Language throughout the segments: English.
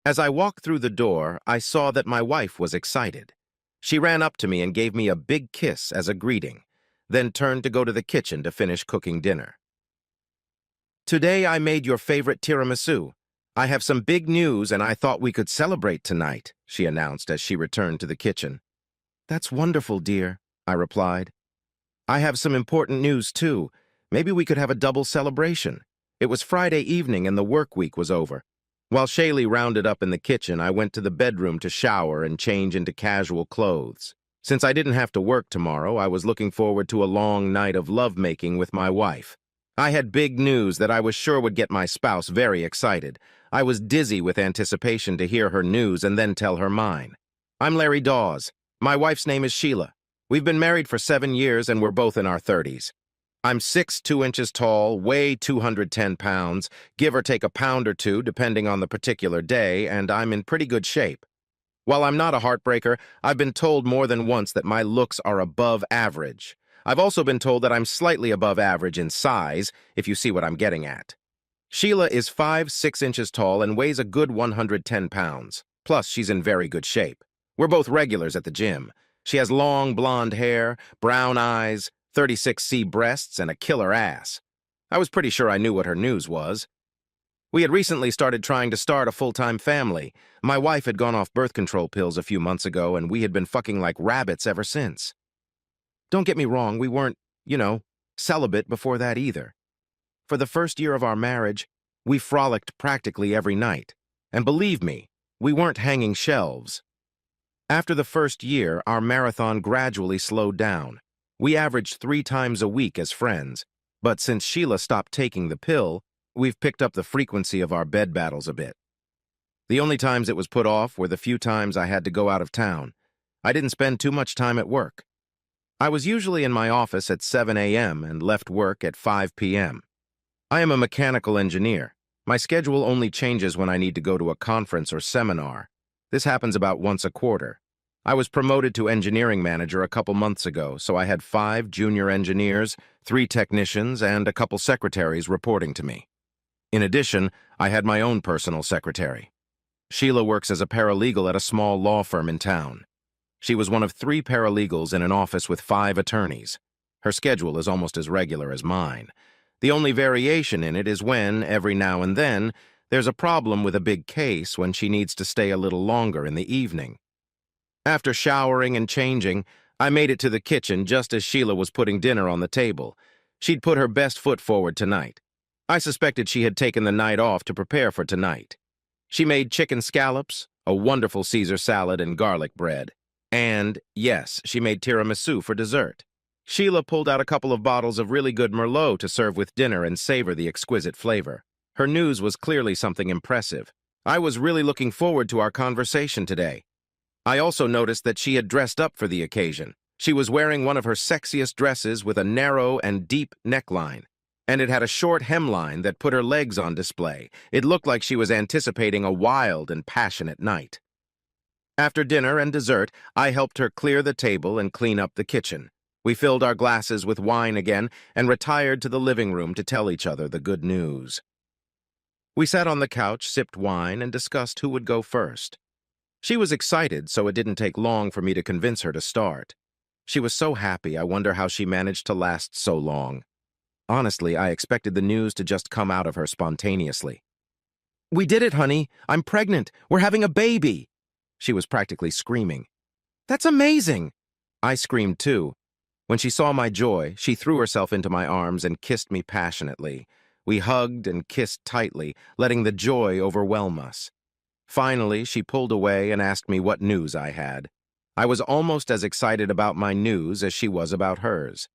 As I walked through the door, I saw that my wife was excited. She ran up to me and gave me a big kiss as a greeting, then turned to go to the kitchen to finish cooking dinner. "Today I made your favorite tiramisu. I have some big news and I thought we could celebrate tonight," she announced as she returned to the kitchen. "That's wonderful, dear," I replied. "I have some important news, too. Maybe we could have a double celebration." It was Friday evening and the work week was over. While Shaylee rounded up in the kitchen, I went to the bedroom to shower and change into casual clothes. Since I didn't have to work tomorrow, I was looking forward to a long night of lovemaking with my wife. I had big news that I was sure would get my spouse very excited. I was dizzy with anticipation to hear her news and then tell her mine. "I'm Larry Dawes. My wife's name is Sheila. We've been married for 7 years and we're both in our 30s. I'm 6'2" tall, weigh 210 pounds, give or take a pound or two depending on the particular day, and I'm in pretty good shape. While I'm not a heartbreaker, I've been told more than once that my looks are above average. I've also been told that I'm slightly above average in size, if you see what I'm getting at. Sheila is 5'6" tall and weighs a good 110 pounds. Plus, she's in very good shape. We're both regulars at the gym. She has long blonde hair, brown eyes, 36C breasts, and a killer ass. I was pretty sure I knew what her news was. We had recently started trying to start a full-time family. My wife had gone off birth control pills a few months ago, and we had been fucking like rabbits ever since. Don't get me wrong, we weren't, celibate before that either. For the first year of our marriage, we frolicked practically every night. And believe me, we weren't hanging shelves. After the first year, our marathon gradually slowed down. We averaged 3 times a week as friends, but since Sheila stopped taking the pill, we've picked up the frequency of our bed battles a bit. The only times it was put off were the few times I had to go out of town. I didn't spend too much time at work. I was usually in my office at 7 a.m. and left work at 5 p.m. I am a mechanical engineer. My schedule only changes when I need to go to a conference or seminar. This happens about once a quarter. I was promoted to engineering manager a couple months ago, so I had 5 junior engineers, 3 technicians, and a couple secretaries reporting to me. In addition, I had my own personal secretary. Sheila works as a paralegal at a small law firm in town. She was one of 3 paralegals in an office with 5 attorneys. Her schedule is almost as regular as mine. The only variation in it is when, every now and then, there's a problem with a big case when she needs to stay a little longer in the evening. After showering and changing, I made it to the kitchen just as Sheila was putting dinner on the table. She'd put her best foot forward tonight. I suspected she had taken the night off to prepare for tonight. She made chicken scallops, a wonderful Caesar salad, and garlic bread. And, yes, she made tiramisu for dessert. Sheila pulled out a couple of bottles of really good Merlot to serve with dinner and savor the exquisite flavor. Her news was clearly something impressive. I was really looking forward to our conversation today. I also noticed that she had dressed up for the occasion. She was wearing one of her sexiest dresses with a narrow and deep neckline, and it had a short hemline that put her legs on display. It looked like she was anticipating a wild and passionate night. After dinner and dessert, I helped her clear the table and clean up the kitchen. We filled our glasses with wine again and retired to the living room to tell each other the good news. We sat on the couch, sipped wine, and discussed who would go first. She was excited, so it didn't take long for me to convince her to start. She was so happy, I wonder how she managed to last so long. Honestly, I expected the news to just come out of her spontaneously. "We did it, honey. I'm pregnant. We're having a baby." She was practically screaming. "That's amazing!" I screamed too. When she saw my joy, she threw herself into my arms and kissed me passionately. We hugged and kissed tightly, letting the joy overwhelm us. Finally, she pulled away and asked me what news I had. I was almost as excited about my news as she was about hers.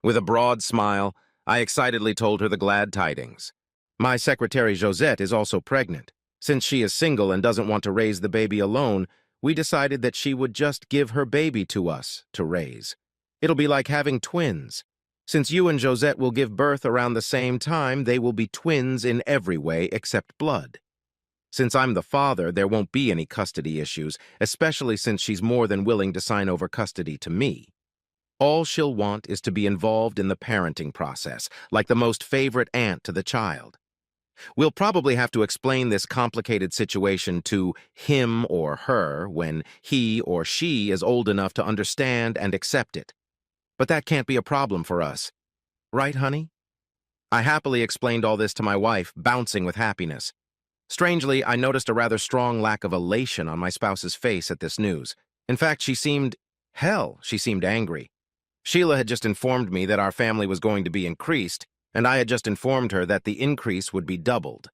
With a broad smile, I excitedly told her the glad tidings. My secretary Josette is also pregnant. Since she is single and doesn't want to raise the baby alone, we decided that she would just give her baby to us to raise. It'll be like having twins. Since you and Josette will give birth around the same time, they will be twins in every way except blood. Since I'm the father, there won't be any custody issues, especially since she's more than willing to sign over custody to me. All she'll want is to be involved in the parenting process, like the most favorite aunt to the child. We'll probably have to explain this complicated situation to him or her when he or she is old enough to understand and accept it. But that can't be a problem for us. Right, honey? I happily explained all this to my wife, bouncing with happiness. Strangely, I noticed a rather strong lack of elation on my spouse's face at this news. In fact, she seemed angry. Sheila had just informed me that our family was going to be increased, and I had just informed her that the increase would be doubled.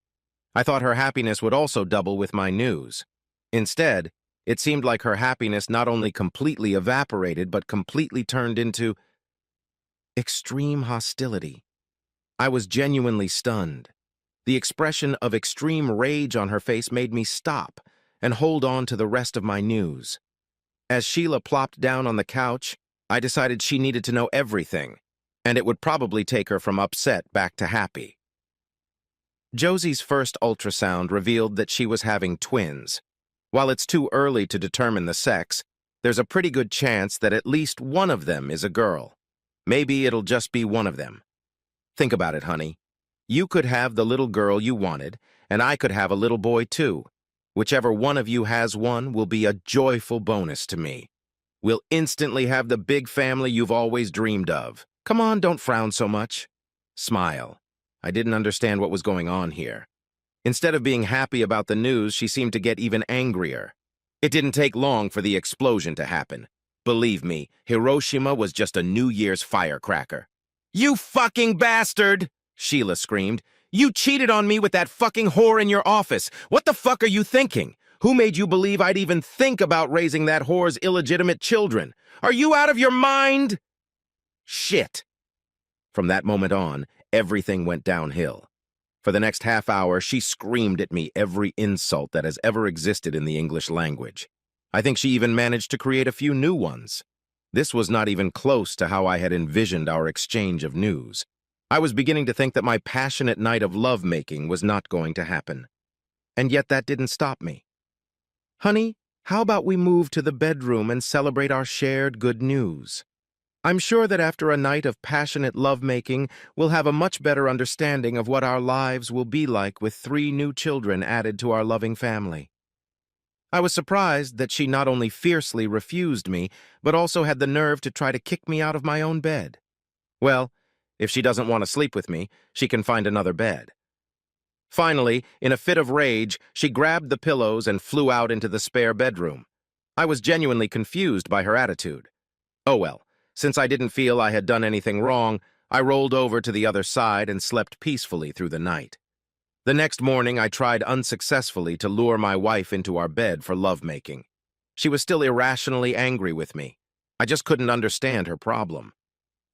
I thought her happiness would also double with my news. Instead, it seemed like her happiness not only completely evaporated, but completely turned into extreme hostility. I was genuinely stunned. The expression of extreme rage on her face made me stop and hold on to the rest of my news. As Sheila plopped down on the couch, I decided she needed to know everything, and it would probably take her from upset back to happy. Josie's first ultrasound revealed that she was having twins. While it's too early to determine the sex, there's a pretty good chance that at least one of them is a girl. Maybe it'll just be one of them. Think about it, honey. You could have the little girl you wanted, and I could have a little boy too. Whichever one of you has one will be a joyful bonus to me. We'll instantly have the big family you've always dreamed of. Come on, don't frown so much. Smile. I didn't understand what was going on here. Instead of being happy about the news, she seemed to get even angrier. It didn't take long for the explosion to happen. Believe me, Hiroshima was just a New Year's firecracker. You fucking bastard! Sheila screamed. You cheated on me with that fucking whore in your office. What the fuck are you thinking? Who made you believe I'd even think about raising that whore's illegitimate children? Are you out of your mind? Shit. From that moment on, everything went downhill. For the next half hour, she screamed at me every insult that has ever existed in the English language. I think she even managed to create a few new ones. This was not even close to how I had envisioned our exchange of news. I was beginning to think that my passionate night of lovemaking was not going to happen. And yet that didn't stop me. Honey, how about we move to the bedroom and celebrate our shared good news? I'm sure that after a night of passionate lovemaking, we'll have a much better understanding of what our lives will be like with 3 new children added to our loving family. I was surprised that she not only fiercely refused me, but also had the nerve to try to kick me out of my own bed. Well, if she doesn't want to sleep with me, she can find another bed. Finally, in a fit of rage, she grabbed the pillows and flew out into the spare bedroom. I was genuinely confused by her attitude. Oh well, since I didn't feel I had done anything wrong, I rolled over to the other side and slept peacefully through the night. The next morning, I tried unsuccessfully to lure my wife into our bed for lovemaking. She was still irrationally angry with me. I just couldn't understand her problem.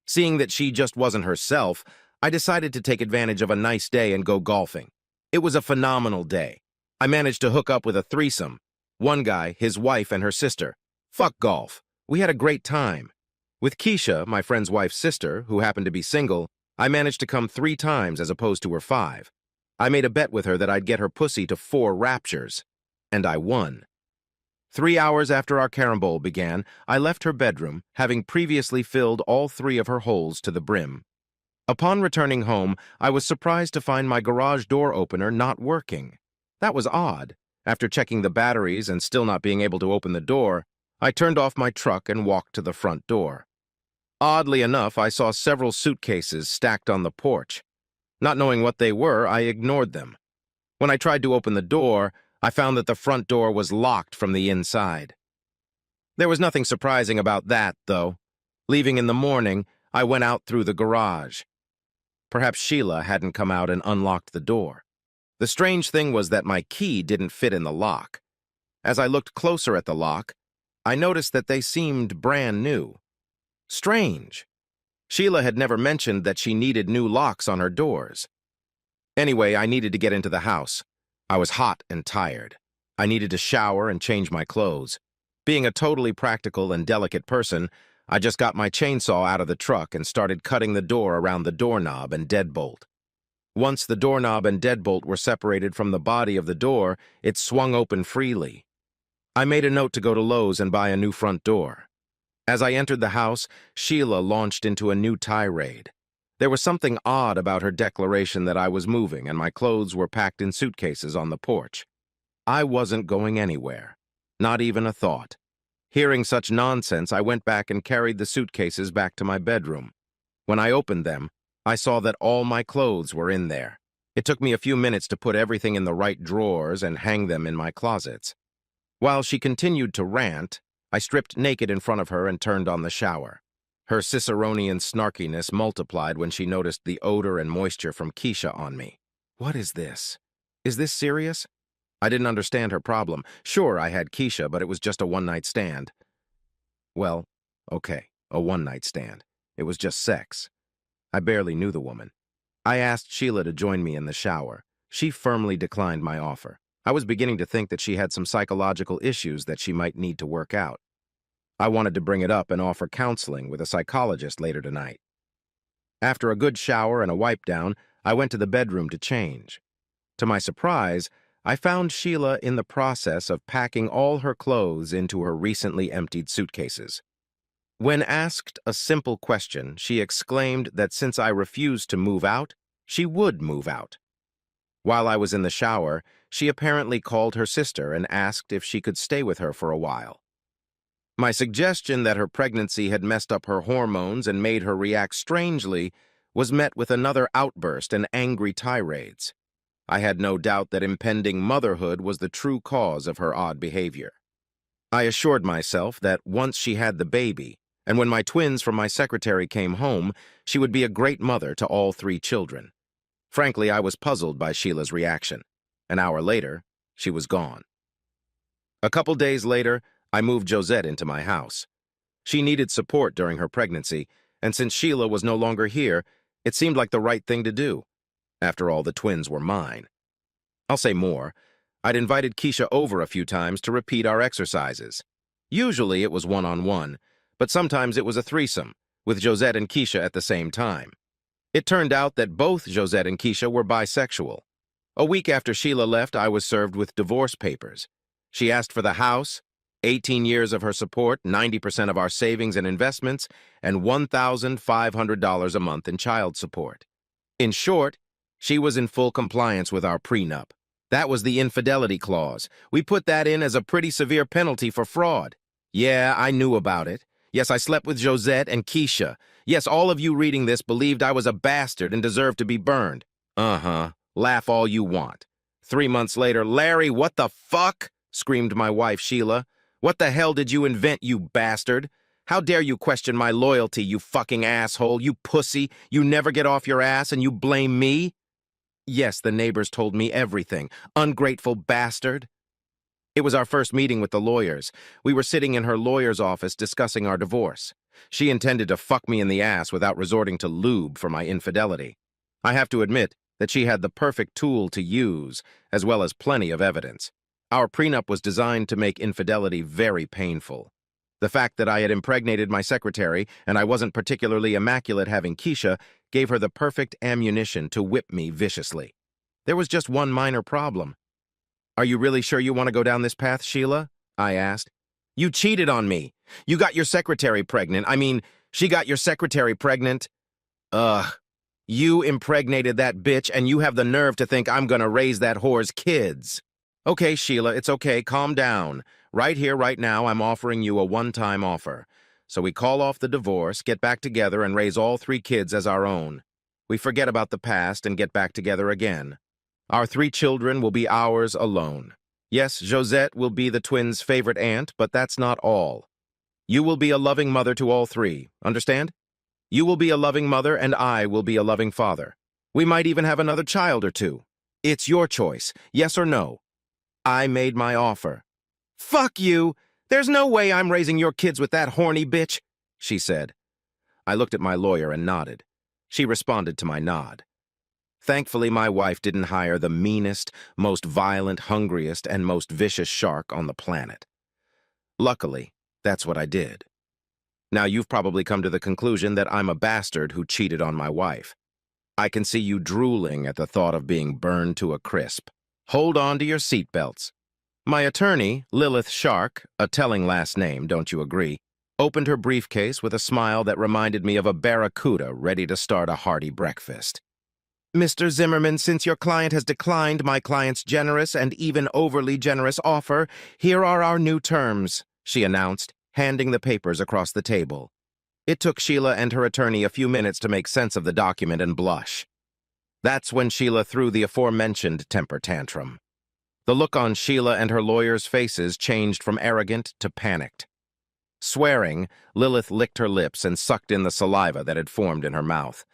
Seeing that she just wasn't herself, I decided to take advantage of a nice day and go golfing. It was a phenomenal day. I managed to hook up with a threesome. One guy, his wife, and her sister. Fuck golf. We had a great time. With Keisha, my friend's wife's sister, who happened to be single, I managed to come 3 times as opposed to her 5. I made a bet with her that I'd get her pussy to 4 raptures. And I won. 3 hours after our carom bowl began, I left her bedroom, having previously filled all 3 of her holes to the brim. Upon returning home, I was surprised to find my garage door opener not working. That was odd. After checking the batteries and still not being able to open the door, I turned off my truck and walked to the front door. Oddly enough, I saw several suitcases stacked on the porch. Not knowing what they were, I ignored them. When I tried to open the door, I found that the front door was locked from the inside. There was nothing surprising about that, though. Leaving in the morning, I went out through the garage. Perhaps Sheila hadn't come out and unlocked the door. The strange thing was that my key didn't fit in the lock. As I looked closer at the lock, I noticed that they seemed brand new. Strange. Sheila had never mentioned that she needed new locks on her doors. Anyway, I needed to get into the house. I was hot and tired. I needed to shower and change my clothes. Being a totally practical and delicate person, I just got my chainsaw out of the truck and started cutting the door around the doorknob and deadbolt. Once the doorknob and deadbolt were separated from the body of the door, it swung open freely. I made a note to go to Lowe's and buy a new front door. As I entered the house, Sheila launched into a new tirade. There was something odd about her declaration that I was moving and my clothes were packed in suitcases on the porch. I wasn't going anywhere. Not even a thought. Hearing such nonsense, I went back and carried the suitcases back to my bedroom. When I opened them, I saw that all my clothes were in there. It took me a few minutes to put everything in the right drawers and hang them in my closets. While she continued to rant, I stripped naked in front of her and turned on the shower. Her Ciceronian snarkiness multiplied when she noticed the odor and moisture from Keisha on me. What is this? Is this serious? I didn't understand her problem. Sure, I had Keisha, but it was just a one-night stand. Well, okay, a one-night stand. It was just sex. I barely knew the woman. I asked Sheila to join me in the shower. She firmly declined my offer. I was beginning to think that she had some psychological issues that she might need to work out. I wanted to bring it up and offer counseling with a psychologist later tonight. After a good shower and a wipe down, I went to the bedroom to change. To my surprise, I found Sheila in the process of packing all her clothes into her recently emptied suitcases. When asked a simple question, she exclaimed that since I refused to move out, she would move out. While I was in the shower, she apparently called her sister and asked if she could stay with her for a while. My suggestion that her pregnancy had messed up her hormones and made her react strangely was met with another outburst and angry tirades. I had no doubt that impending motherhood was the true cause of her odd behavior. I assured myself that once she had the baby, and when my twins from my secretary came home, she would be a great mother to all 3 children. Frankly, I was puzzled by Sheila's reaction. An hour later, she was gone. A couple days later, I moved Josette into my house. She needed support during her pregnancy, and since Sheila was no longer here, it seemed like the right thing to do. After all, the twins were mine. I'll say more. I'd invited Keisha over a few times to repeat our exercises. Usually it was one-on-one, but sometimes it was a threesome, with Josette and Keisha at the same time. It turned out that both Josette and Keisha were bisexual. A week after Sheila left, I was served with divorce papers. She asked for the house, 18 years of her support, 90% of our savings and investments, and $1,500 a month in child support. In short, she was in full compliance with our prenup. That was the infidelity clause. We put that in as a pretty severe penalty for fraud. Yeah, I knew about it. Yes, I slept with Josette and Keisha. Yes, all of you reading this believed I was a bastard and deserved to be burned. Uh-huh. Laugh all you want. 3 months later, Larry, what the fuck? Screamed my wife, Sheila. What the hell did you invent, you bastard? How dare you question my loyalty, you fucking asshole, you pussy? You never get off your ass and you blame me? Yes, the neighbors told me everything. Ungrateful bastard. It was our first meeting with the lawyers. We were sitting in her lawyer's office discussing our divorce. She intended to fuck me in the ass without resorting to lube for my infidelity. I have to admit that she had the perfect tool to use, as well as plenty of evidence. Our prenup was designed to make infidelity very painful. The fact that I had impregnated my secretary and I wasn't particularly immaculate having Keisha gave her the perfect ammunition to whip me viciously. There was just one minor problem. Are you really sure you want to go down this path, Sheila? I asked. You cheated on me. You got your secretary pregnant. She got your secretary pregnant. Ugh. You impregnated that bitch and you have the nerve to think I'm gonna raise that whore's kids. Okay, Sheila, it's okay. Calm down. Right here, right now, I'm offering you a one-time offer. So we call off the divorce, get back together, and raise all 3 kids as our own. We forget about the past and get back together again. Our 3 children will be ours alone. Yes, Josette will be the twins' favorite aunt, but that's not all. You will be a loving mother to all 3, understand? You will be a loving mother, and I will be a loving father. We might even have another child or 2. It's your choice, yes or no. I made my offer. Fuck you! There's no way I'm raising your kids with that horny bitch, she said. I looked at my lawyer and nodded. She responded to my nod. Thankfully, my wife didn't hire the meanest, most violent, hungriest, and most vicious shark on the planet. Luckily, that's what I did. Now, you've probably come to the conclusion that I'm a bastard who cheated on my wife. I can see you drooling at the thought of being burned to a crisp. Hold on to your seatbelts. My attorney, Lilith Shark, a telling last name, don't you agree, opened her briefcase with a smile that reminded me of a barracuda ready to start a hearty breakfast. Mr. Zimmerman, since your client has declined my client's generous and even overly generous offer, here are our new terms, she announced, handing the papers across the table. It took Sheila and her attorney a few minutes to make sense of the document and blush. That's when Sheila threw the aforementioned temper tantrum. The look on Sheila and her lawyer's faces changed from arrogant to panicked. Swearing, Lilith licked her lips and sucked in the saliva that had formed in her mouth.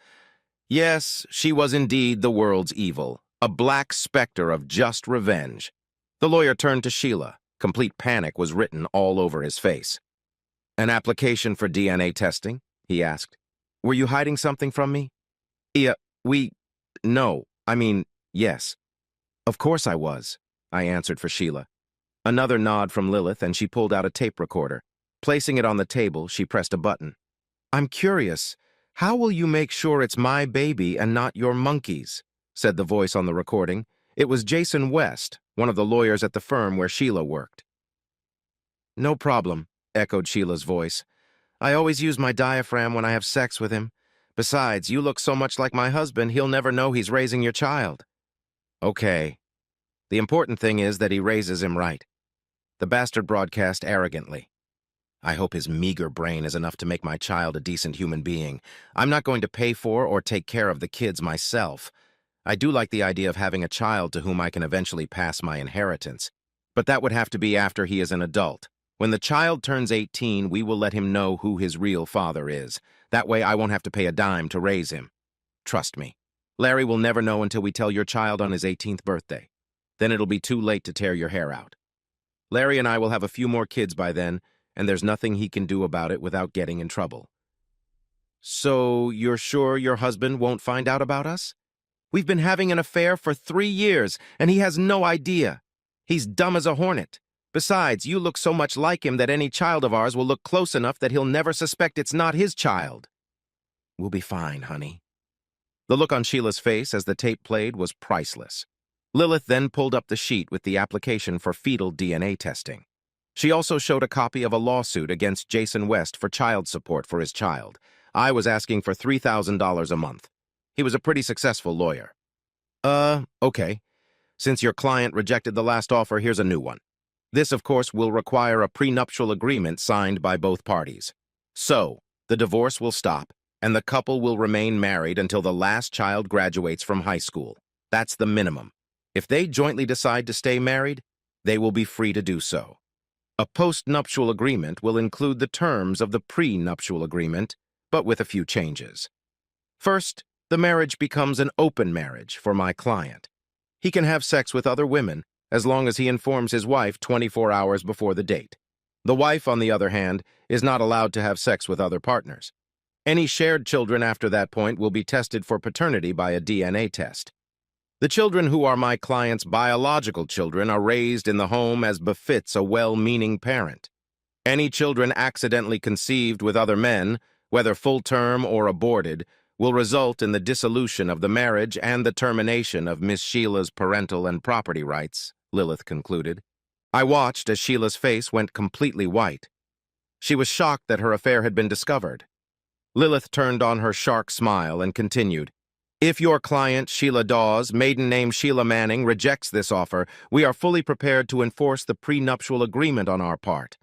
Yes, she was indeed the world's evil, a black specter of just revenge. The lawyer turned to Sheila. Complete panic was written all over his face. An application for DNA testing? He asked. Were you hiding something from me? Yeah, no, yes. Of course I was, I answered for Sheila. Another nod from Lilith and she pulled out a tape recorder. Placing it on the table, she pressed a button. I'm curious, how will you make sure it's my baby and not your monkey's? Said the voice on the recording. It was Jason West, one of the lawyers at the firm where Sheila worked. No problem, echoed Sheila's voice. I always use my diaphragm when I have sex with him. Besides, you look so much like my husband, he'll never know he's raising your child. Okay. The important thing is that he raises him right. The bastard broadcast arrogantly. I hope his meager brain is enough to make my child a decent human being. I'm not going to pay for or take care of the kids myself. I do like the idea of having a child to whom I can eventually pass my inheritance. But that would have to be after he is an adult. When the child turns 18, we will let him know who his real father is. That way I won't have to pay a dime to raise him. Trust me. Larry will never know until we tell your child on his 18th birthday. Then it'll be too late to tear your hair out. Larry and I will have a few more kids by then, and there's nothing he can do about it without getting in trouble. So you're sure your husband won't find out about us? We've been having an affair for 3 years, and he has no idea. He's dumb as a hornet. Besides, you look so much like him that any child of ours will look close enough that he'll never suspect it's not his child. We'll be fine, honey. The look on Sheila's face as the tape played was priceless. Lilith then pulled up the sheet with the application for fetal DNA testing. She also showed a copy of a lawsuit against Jason West for child support for his child. I was asking for $3,000 a month. He was a pretty successful lawyer. Okay. Since your client rejected the last offer, here's a new one. This, of course, will require a prenuptial agreement signed by both parties. So, the divorce will stop, and the couple will remain married until the last child graduates from high school. That's the minimum. If they jointly decide to stay married, they will be free to do so. A post-nuptial agreement will include the terms of the prenuptial agreement, but with a few changes. First, the marriage becomes an open marriage for my client. He can have sex with other women, as long as he informs his wife 24 hours before the date. The wife, on the other hand, is not allowed to have sex with other partners. Any shared children after that point will be tested for paternity by a DNA test. The children who are my client's biological children are raised in the home as befits a well-meaning parent. Any children accidentally conceived with other men, whether full-term or aborted, will result in the dissolution of the marriage and the termination of Miss Sheila's parental and property rights, Lilith concluded. I watched as Sheila's face went completely white. She was shocked that her affair had been discovered. Lilith turned on her shark smile and continued, If your client, Sheila Dawes, maiden name Sheila Manning, rejects this offer, we are fully prepared to enforce the prenuptial agreement on our part.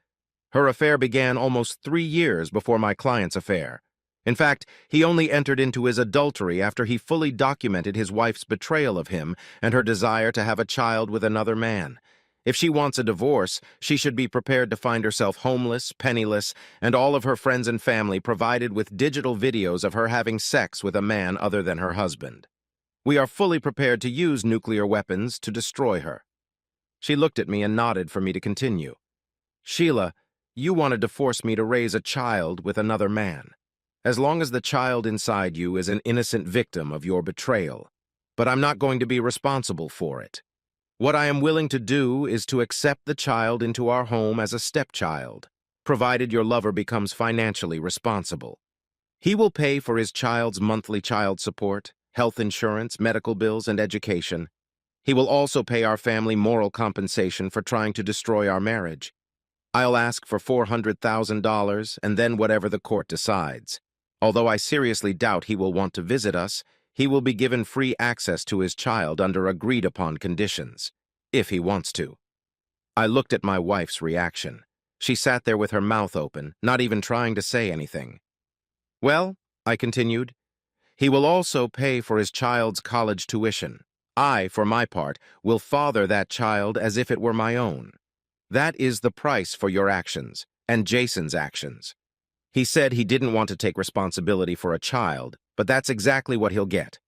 Her affair began almost 3 years before my client's affair. In fact, he only entered into his adultery after he fully documented his wife's betrayal of him and her desire to have a child with another man. If she wants a divorce, she should be prepared to find herself homeless, penniless, and all of her friends and family provided with digital videos of her having sex with a man other than her husband. We are fully prepared to use nuclear weapons to destroy her. She looked at me and nodded for me to continue. Sheila, you wanted to force me to raise a child with another man. As long as the child inside you is an innocent victim of your betrayal. But I'm not going to be responsible for it. What I am willing to do is to accept the child into our home as a stepchild, provided your lover becomes financially responsible. He will pay for his child's monthly child support, health insurance, medical bills, and education. He will also pay our family moral compensation for trying to destroy our marriage. I'll ask for $400,000 and then whatever the court decides. Although I seriously doubt he will want to visit us, he will be given free access to his child under agreed-upon conditions, if he wants to. I looked at my wife's reaction. She sat there with her mouth open, not even trying to say anything. Well, I continued, he will also pay for his child's college tuition. I, for my part, will father that child as if it were my own. That is the price for your actions, and Jason's actions. He said he didn't want to take responsibility for a child, but that's exactly what he'll get.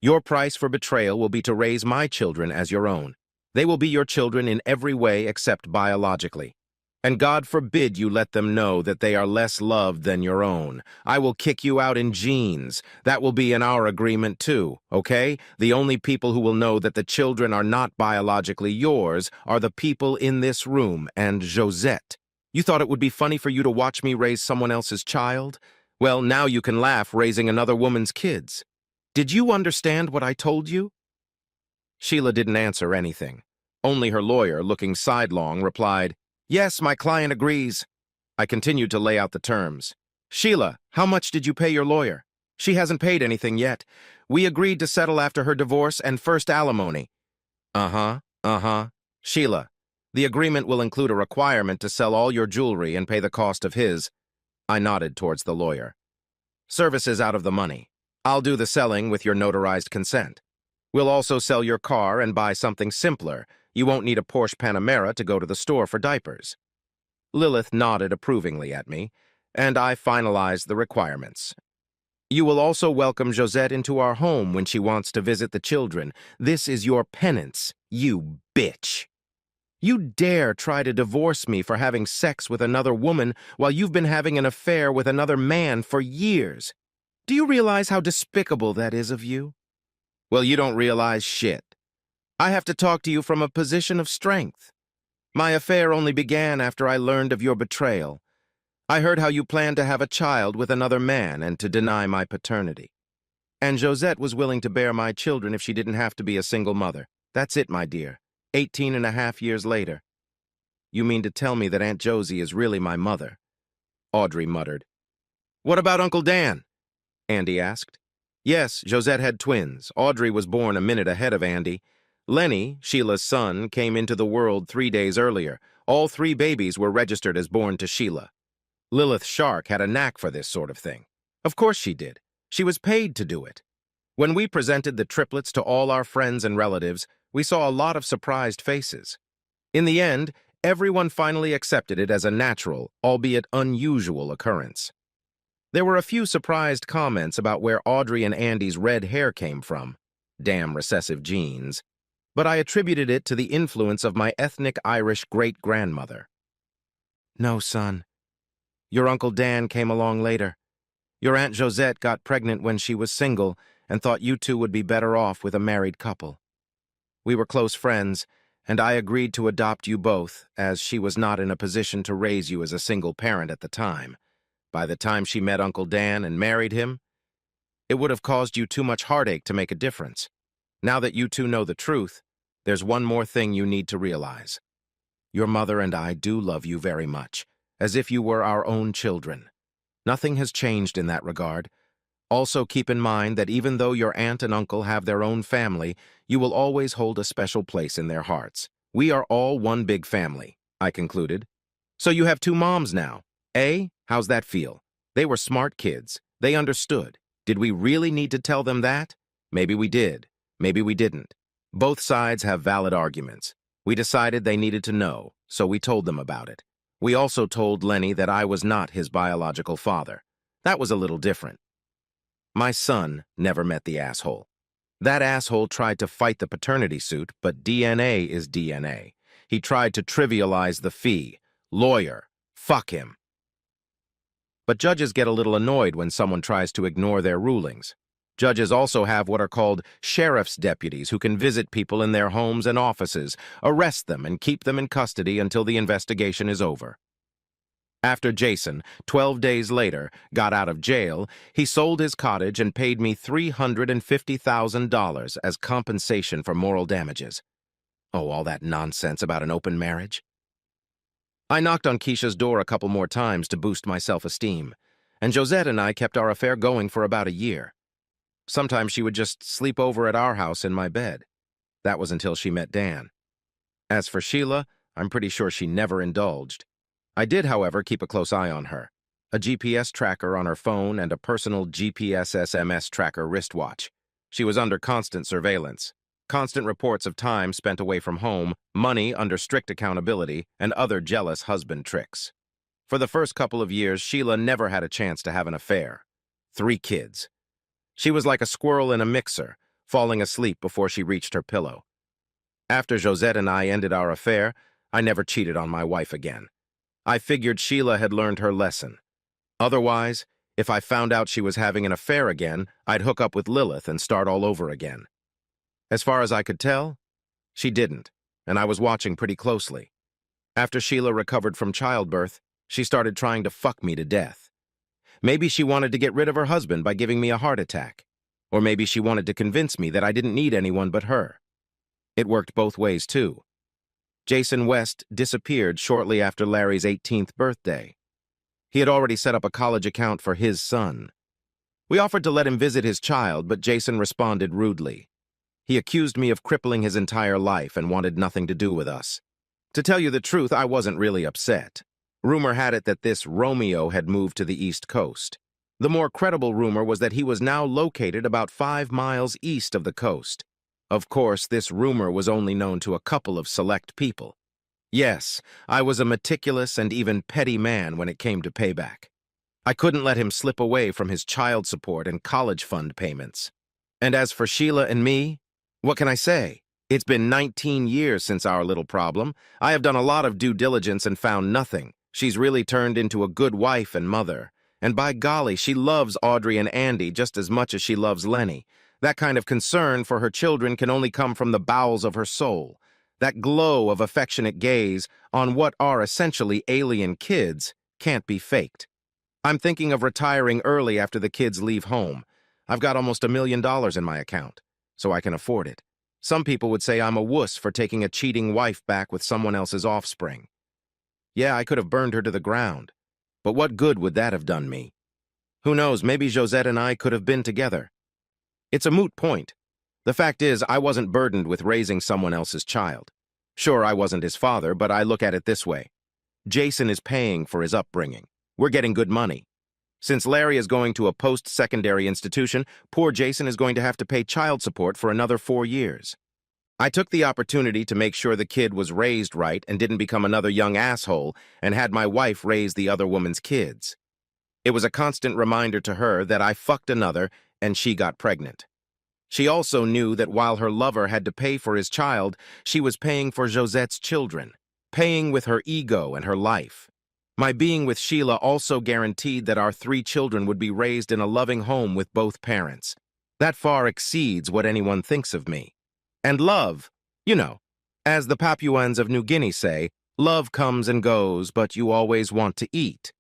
Your price for betrayal will be to raise my children as your own. They will be your children in every way except biologically. And God forbid you let them know that they are less loved than your own. I will kick you out in jeans. That will be in our agreement too, okay? The only people who will know that the children are not biologically yours are the people in this room and Josette. You thought it would be funny for you to watch me raise someone else's child? Well, now you can laugh raising another woman's kids. Did you understand what I told you? Sheila didn't answer anything. Only her lawyer, looking sidelong, replied, "Yes, my client agrees." I continued to lay out the terms. "Sheila, how much did you pay your lawyer?" "She hasn't paid anything yet. We agreed to settle after her divorce and first alimony." Uh-huh. "Sheila, the agreement will include a requirement to sell all your jewelry and pay the cost of his." I nodded towards the lawyer. "Services out of the money. I'll do the selling with your notarized consent. We'll also sell your car and buy something simpler. You won't need a Porsche Panamera to go to the store for diapers." Lilith nodded approvingly at me, and I finalized the requirements. "You will also welcome Josette into our home when she wants to visit the children. This is your penance, you bitch. You dare try to divorce me for having sex with another woman while you've been having an affair with another man for years. Do you realize how despicable that is of you? Well, you don't realize shit. I have to talk to you from a position of strength. My affair only began after I learned of your betrayal. I heard how you planned to have a child with another man and to deny my paternity. And Josette was willing to bear my children if she didn't have to be a single mother. That's it, my dear. 18.5 years later. You mean to tell me that Aunt Josie is really my mother?" Audrey muttered. "What about Uncle Dan?" Andy asked. "Yes, Josette had twins. Audrey was born a minute ahead of Andy. Lenny, Sheila's son, came into the world 3 days earlier. All 3 babies were registered as born to Sheila. Lilith Shark had a knack for this sort of thing. Of course she did. She was paid to do it. When we presented the triplets to all our friends and relatives, we saw a lot of surprised faces. In the end, everyone finally accepted it as a natural, albeit unusual occurrence. There were a few surprised comments about where Audrey and Andy's red hair came from. Damn recessive genes. But I attributed it to the influence of my ethnic Irish great-grandmother. "No, son. Your Uncle Dan came along later. Your Aunt Josette got pregnant when she was single and thought you two would be better off with a married couple. We were close friends, and I agreed to adopt you both, as she was not in a position to raise you as a single parent at the time. By the time she met Uncle Dan and married him, it would have caused you too much heartache to make a difference. Now that you two know the truth, there's one more thing you need to realize. Your mother and I do love you very much, as if you were our own children. Nothing has changed in that regard. Also keep in mind that even though your aunt and uncle have their own family, you will always hold a special place in their hearts. We are all one big family," I concluded. "So you have 2 moms now, eh? How's that feel? They were smart kids. They understood. Did we really need to tell them that? Maybe we did. Maybe we didn't. Both sides have valid arguments. We decided they needed to know, so we told them about it. We also told Lenny that I was not his biological father. That was a little different. My son never met the asshole. That asshole tried to fight the paternity suit, but DNA is DNA. He tried to trivialize the fee. Lawyer. Fuck him. But judges get a little annoyed when someone tries to ignore their rulings. Judges also have what are called sheriff's deputies who can visit people in their homes and offices, arrest them, and keep them in custody until the investigation is over. After Jason, 12 days later, got out of jail, he sold his cottage and paid me $350,000 as compensation for moral damages. Oh, all that nonsense about an open marriage? I knocked on Keisha's door a couple more times to boost my self-esteem, and Josette and I kept our affair going for about a year. Sometimes she would just sleep over at our house in my bed. That was until she met Dan. As for Sheila, I'm pretty sure she never indulged. I did, however, keep a close eye on her. A GPS tracker on her phone and a personal GPS SMS tracker wristwatch. She was under constant surveillance. Constant reports of time spent away from home, money under strict accountability, and other jealous husband tricks. For the first couple of years, Sheila never had a chance to have an affair. 3 kids. She was like a squirrel in a mixer, falling asleep before she reached her pillow. After Josette and I ended our affair, I never cheated on my wife again. I figured Sheila had learned her lesson. Otherwise, if I found out she was having an affair again, I'd hook up with Lilith and start all over again. As far as I could tell, she didn't, and I was watching pretty closely. After Sheila recovered from childbirth, she started trying to fuck me to death. Maybe she wanted to get rid of her husband by giving me a heart attack. Or maybe she wanted to convince me that I didn't need anyone but her. It worked both ways, too. Jason West disappeared shortly after Larry's 18th birthday. He had already set up a college account for his son. We offered to let him visit his child, but Jason responded rudely. He accused me of crippling his entire life and wanted nothing to do with us. To tell you the truth, I wasn't really upset. Rumor had it that this Romeo had moved to the East Coast. The more credible rumor was that he was now located about 5 miles east of the coast. Of course, this rumor was only known to a couple of select people. Yes, I was a meticulous and even petty man when it came to payback. I couldn't let him slip away from his child support and college fund payments. And as for Sheila and me, what can I say? It's been 19 years since our little problem. I have done a lot of due diligence and found nothing. She's really turned into a good wife and mother. And by golly, she loves Audrey and Andy just as much as she loves Lenny. That kind of concern for her children can only come from the bowels of her soul. That glow of affectionate gaze on what are essentially alien kids can't be faked. I'm thinking of retiring early after the kids leave home. I've got almost $1 million in my account, so I can afford it. Some people would say I'm a wuss for taking a cheating wife back with someone else's offspring. Yeah, I could have burned her to the ground. But what good would that have done me? Who knows, maybe Josette and I could have been together. It's a moot point. The fact is, I wasn't burdened with raising someone else's child. Sure, I wasn't his father, but I look at it this way. Jason is paying for his upbringing. We're getting good money. Since Larry is going to a post-secondary institution, poor Jason is going to have to pay child support for another 4 years. I took the opportunity to make sure the kid was raised right and didn't become another young asshole, and had my wife raise the other woman's kids. It was a constant reminder to her that I fucked another and she got pregnant. She also knew that while her lover had to pay for his child, she was paying for Josette's children, paying with her ego and her life. My being with Sheila also guaranteed that our 3 children would be raised in a loving home with both parents. That far exceeds what anyone thinks of me. And love, you know, as the Papuans of New Guinea say, love comes and goes, but you always want to eat.